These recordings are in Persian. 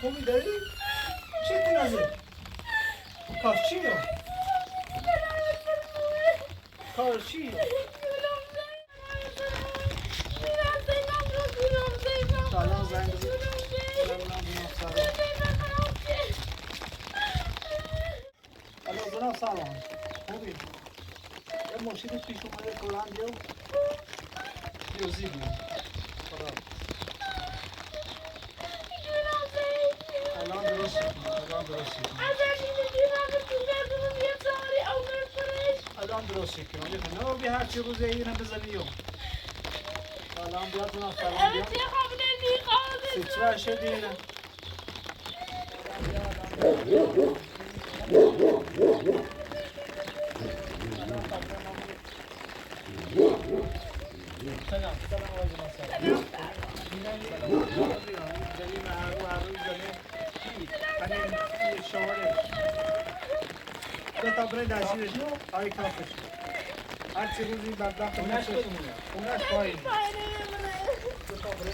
خوبی داری؟ چی تنازی؟ کار چیه؟ کار چیه؟ سلام زنگ بزن. الو جناب سلام. خوبی؟ یه ماشین پیش اومده کلان دیو زیگی. خدا. الان درست کنم. الان درست کنم. نه بی هر چی روزه اینم بزنیم. سلام بیاد جناب سلام بیاد. سیترا شدینه. سلام آقای جناب سلام. زمین هر روز همین شواره. دو برای داشتیش آی کافش. هر چی روزی بدبخت نمیشه. اونش پایین. دو برای.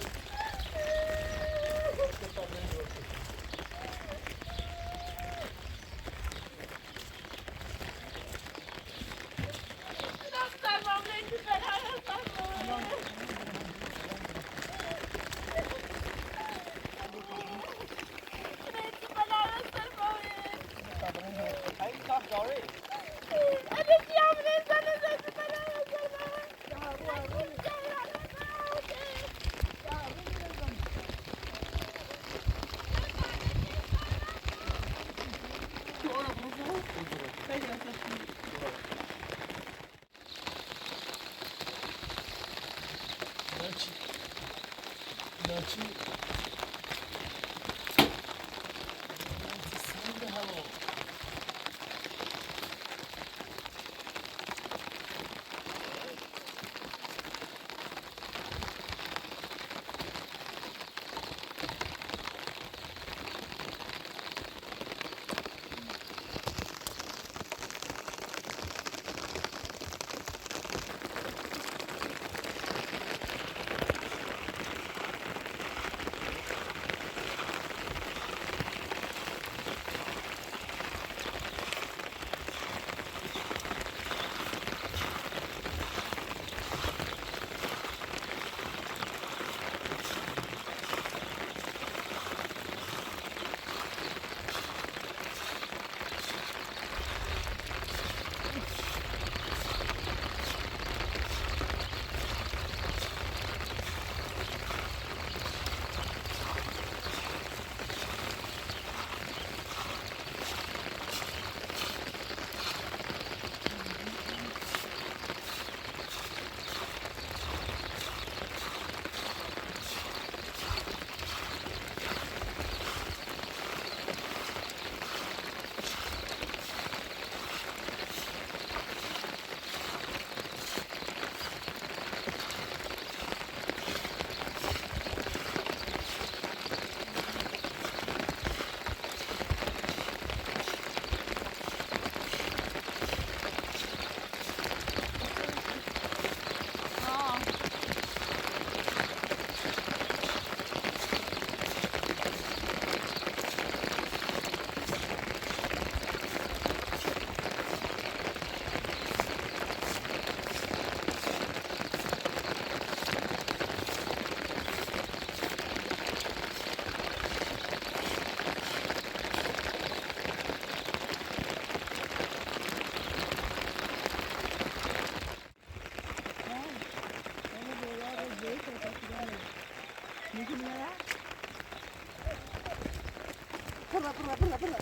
برا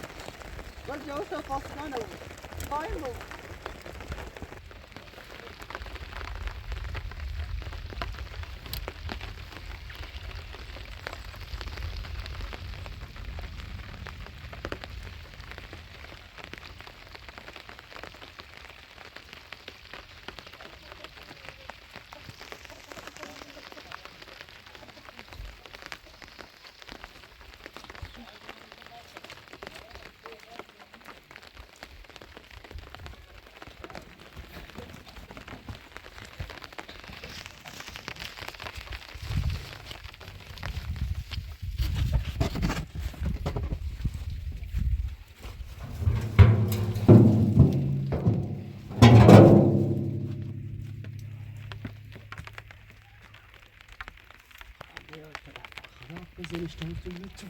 برجع وصل فاصلانه قايم بزن اشتغلت المتر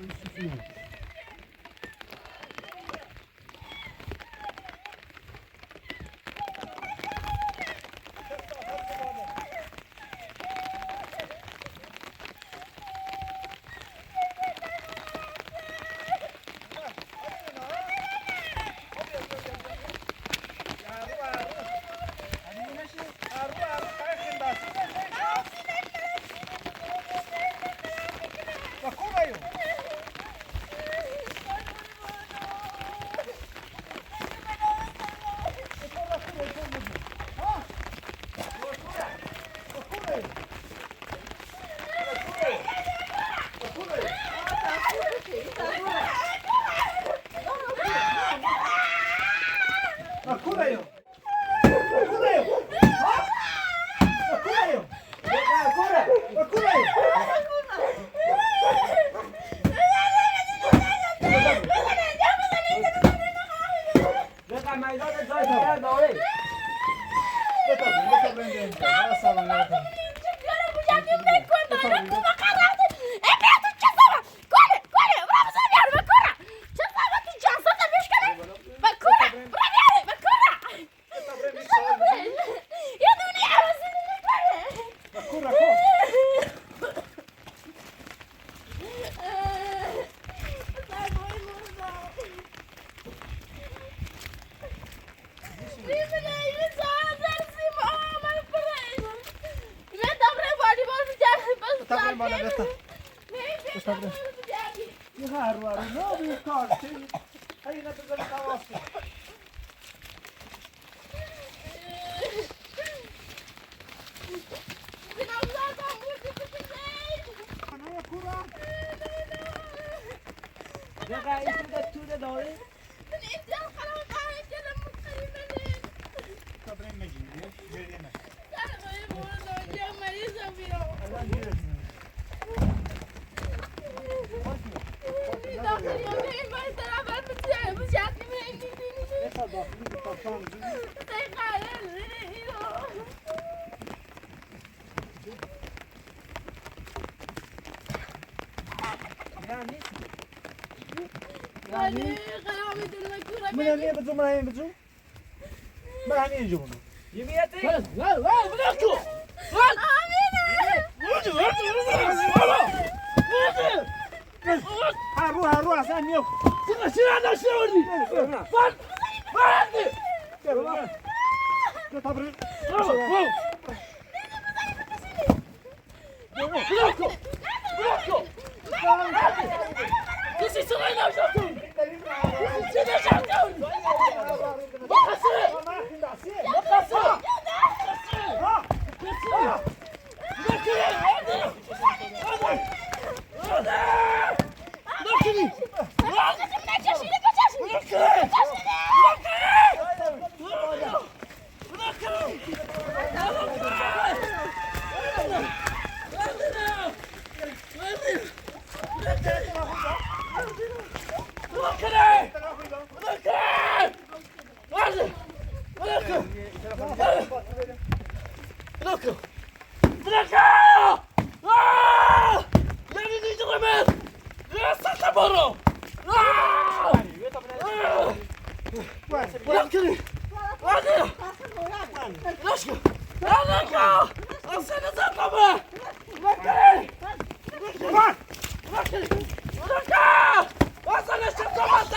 What's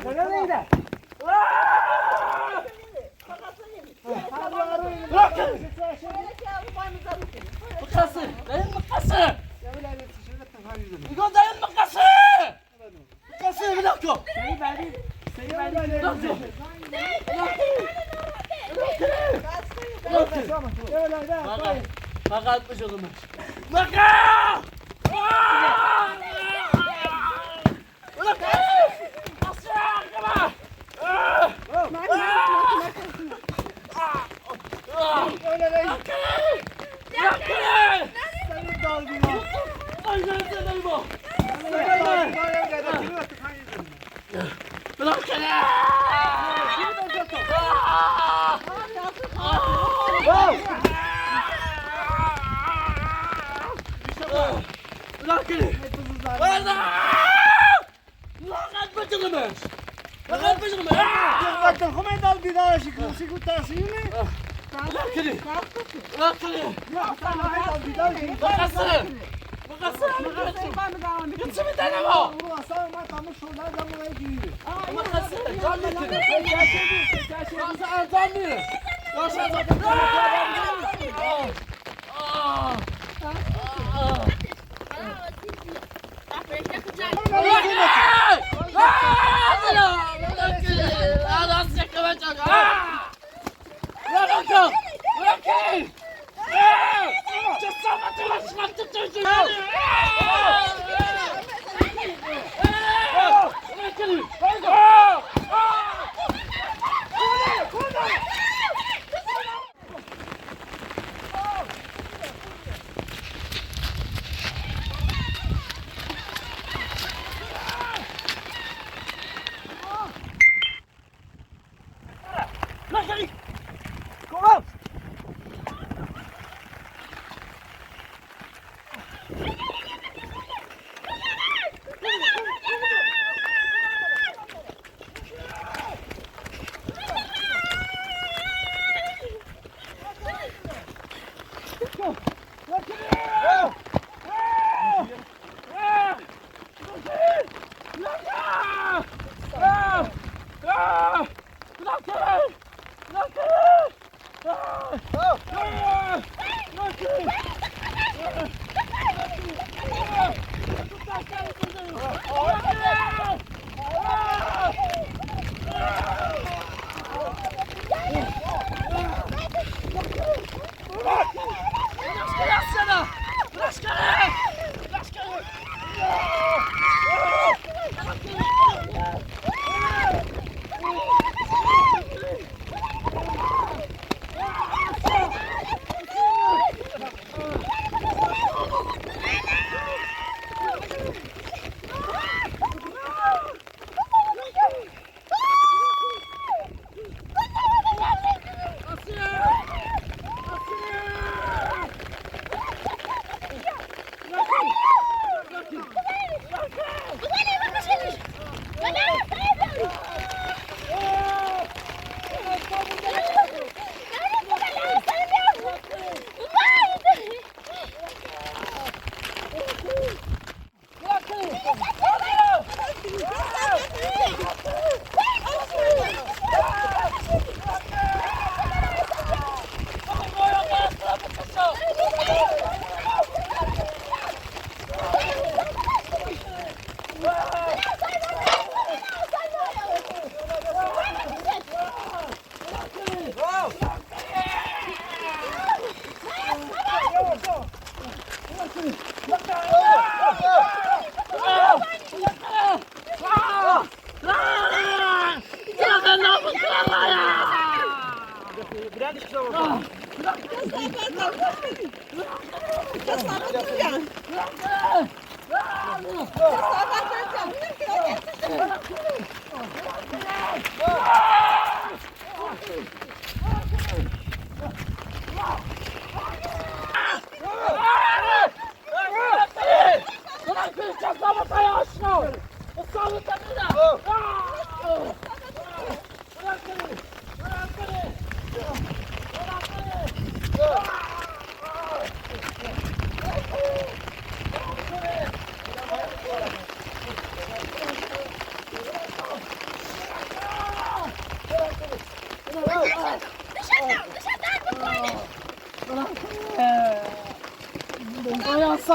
Sana neydi? Mıkası! Dayın mıkası! İgo dayın mıkası! Mıkası bir dakika! Seni verdim. Maka atmış o zaman. Maka!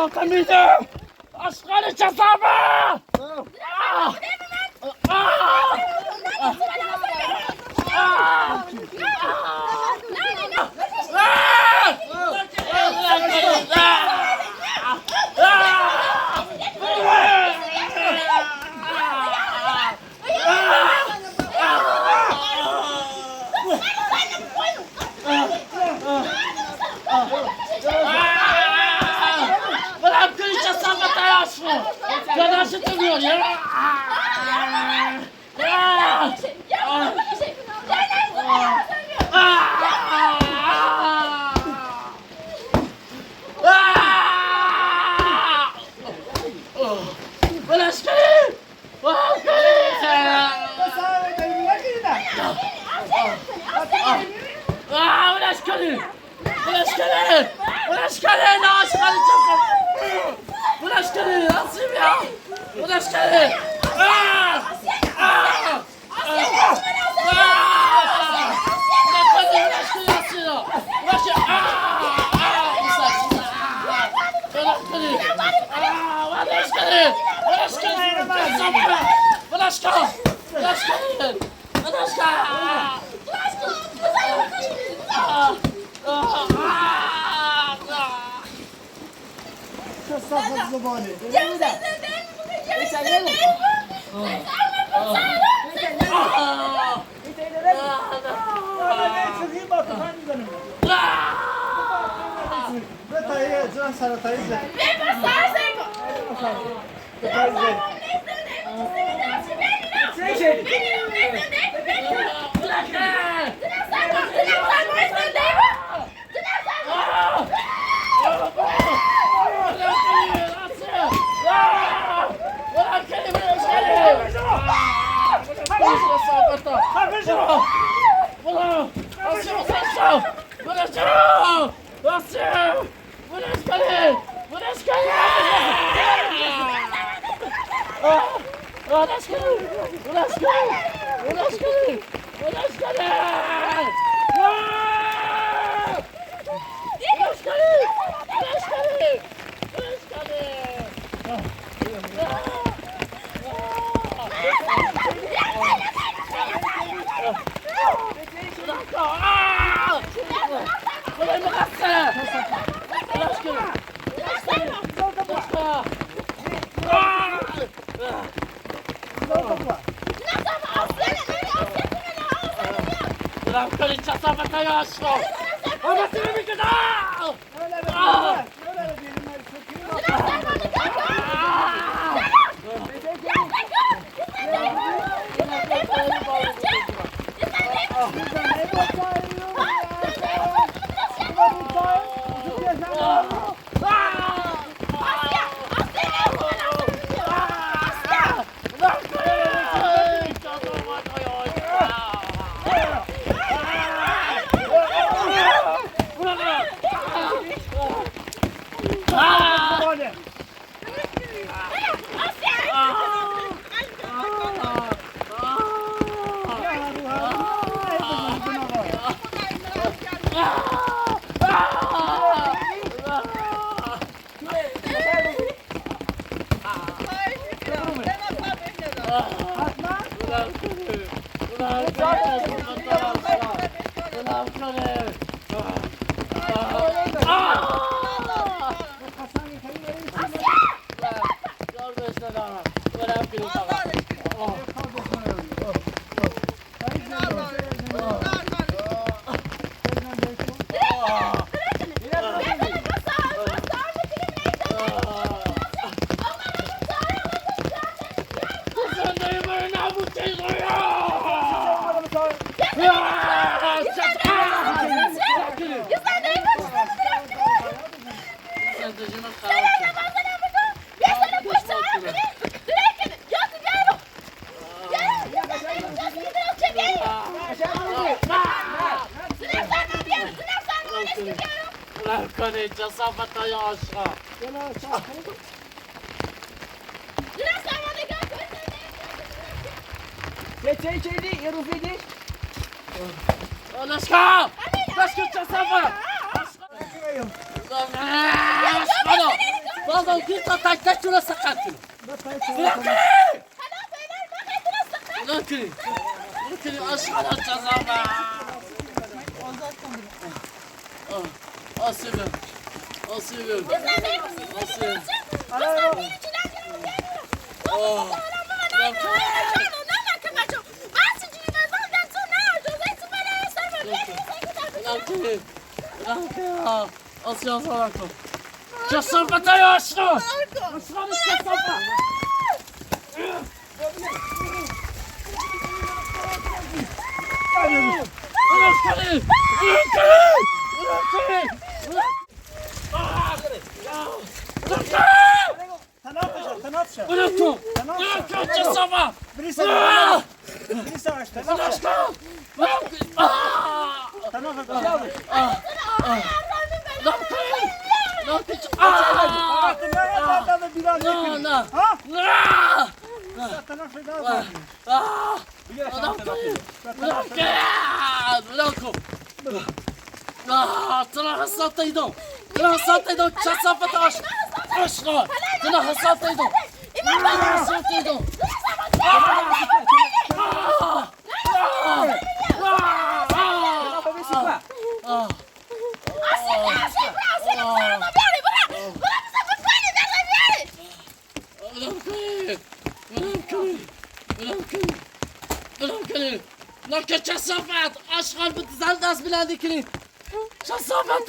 Salta mıydı? Aşkını çasabı! Bırak kılıçla sabata yaşlı! Canası duruyor ya! Bıraşkını! Bıraşkını! Bıraşkını! Bıraşkını! Aşkını çasam! Bıraşkını! Nasıl ya? Bıraşkını! Kasap zamanı. Çıkayım bakın hangi benim. Ve tayı, can sana tayı izle. Tayı izle. Sen şey. Kılıçla sabata yaşlı! Ama seni bir kadar! Kılıçla sabata yaşlı! Олешка! Олешка, часова! Олешка! بابا كنت تاكلت ولا سقطت لكن اشغل الجزامة اسيبه كسافة يا أشرف الكسافة تنافشة كسافة بريسة لكن كسافات اشغل بتزلدس بلا ذكري كسافات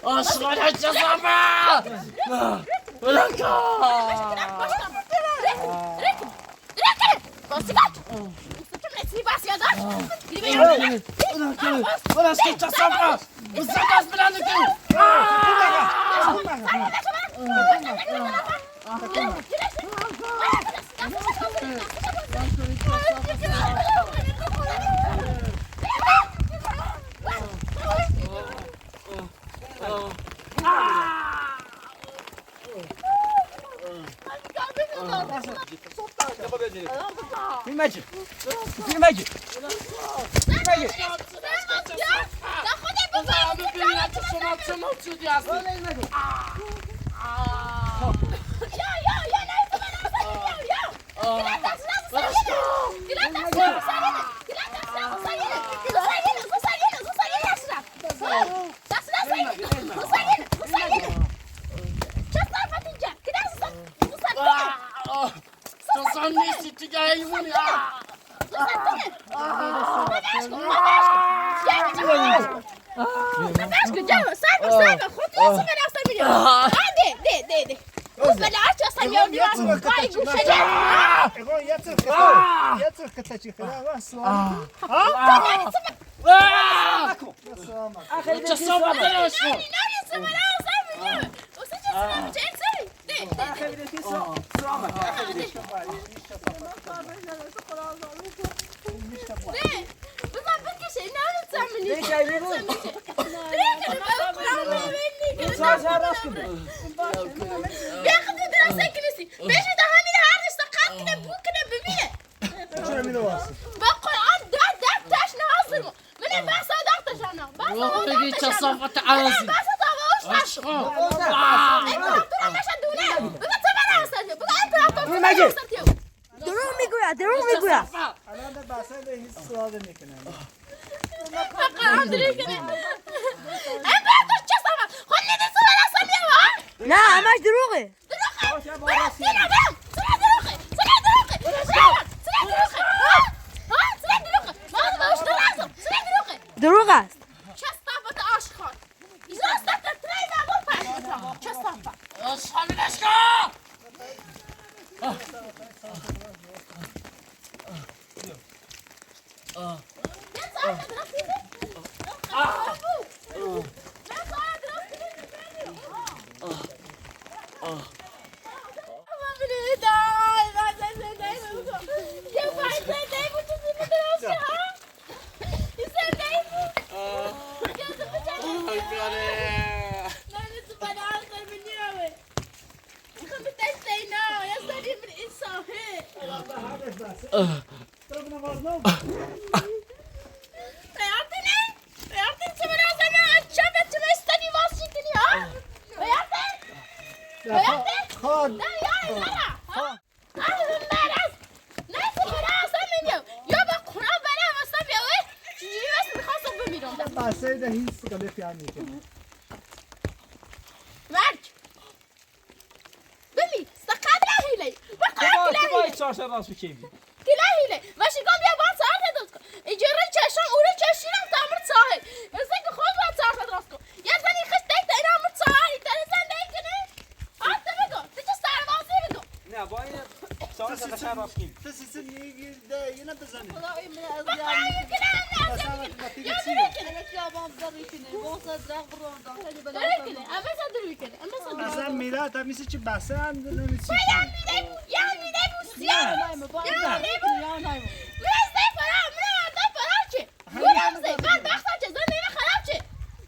اشغل الجزامة المجد في المجد واسه بالقرآن ده تشنا من البحث دكتور جانا روحي كصفة عرسي بس طبعا وش انت مش الدولة بس تبع راسك بس انت ماجي. دروغ میگوید الان ده بحثه به هیچ سوال میکنه القرآن دري كده انت چه سبب خلي دي صورة رسم يا نه همش دروغه دروغ است اصحابي لشكا خان بحثه ده هیچ سوال فیان میکنه وای چهارشنبه راست بکیمی كلاهي ماشي قام يا بان صار تدك يجري تشان اوري تشينا تعمل صاحب بس خذ ما تعرف راسكم يا زني خشتك انا متصاحب ترى زني كده انت بقى تستعر راسي بقى نه با این چهارشنبه راست کیمی تسیسن یه ده یه نبزنی والله من ازيان كده مثلا نتیجه يا چیه؟ كده يا بان ضري كده بوص دراغ بروندا كده اما صدري كده اما صدري مثلا میلاد همیشه چی بحثه هم نمیشه يا ميدي بوسيا يا ميدي ليش زي فرام من ده فرامچه گورم زي بعد بخصا چه زنده خرابچه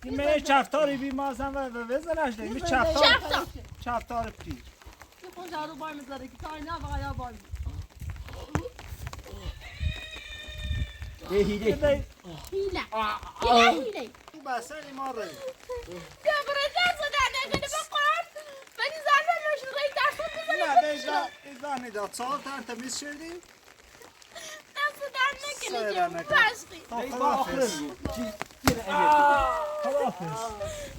این من چفتاری بی مازن و بزنش ده این چفتار چفتار پیر یه هیله هيلا هيلا این بحثه ما رای يا برجال صدقنا كده بقران فني زعلان مش رغيت عشان نه بیزا نیداد سال تا تمیز شدی صدقنا كده سلام جو عليكم. باشقي خداحافظ خداحافظ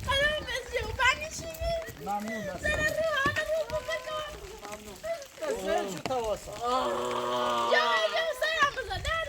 خلاص بس جو باني شيء ممنون بس جو سلام بزدان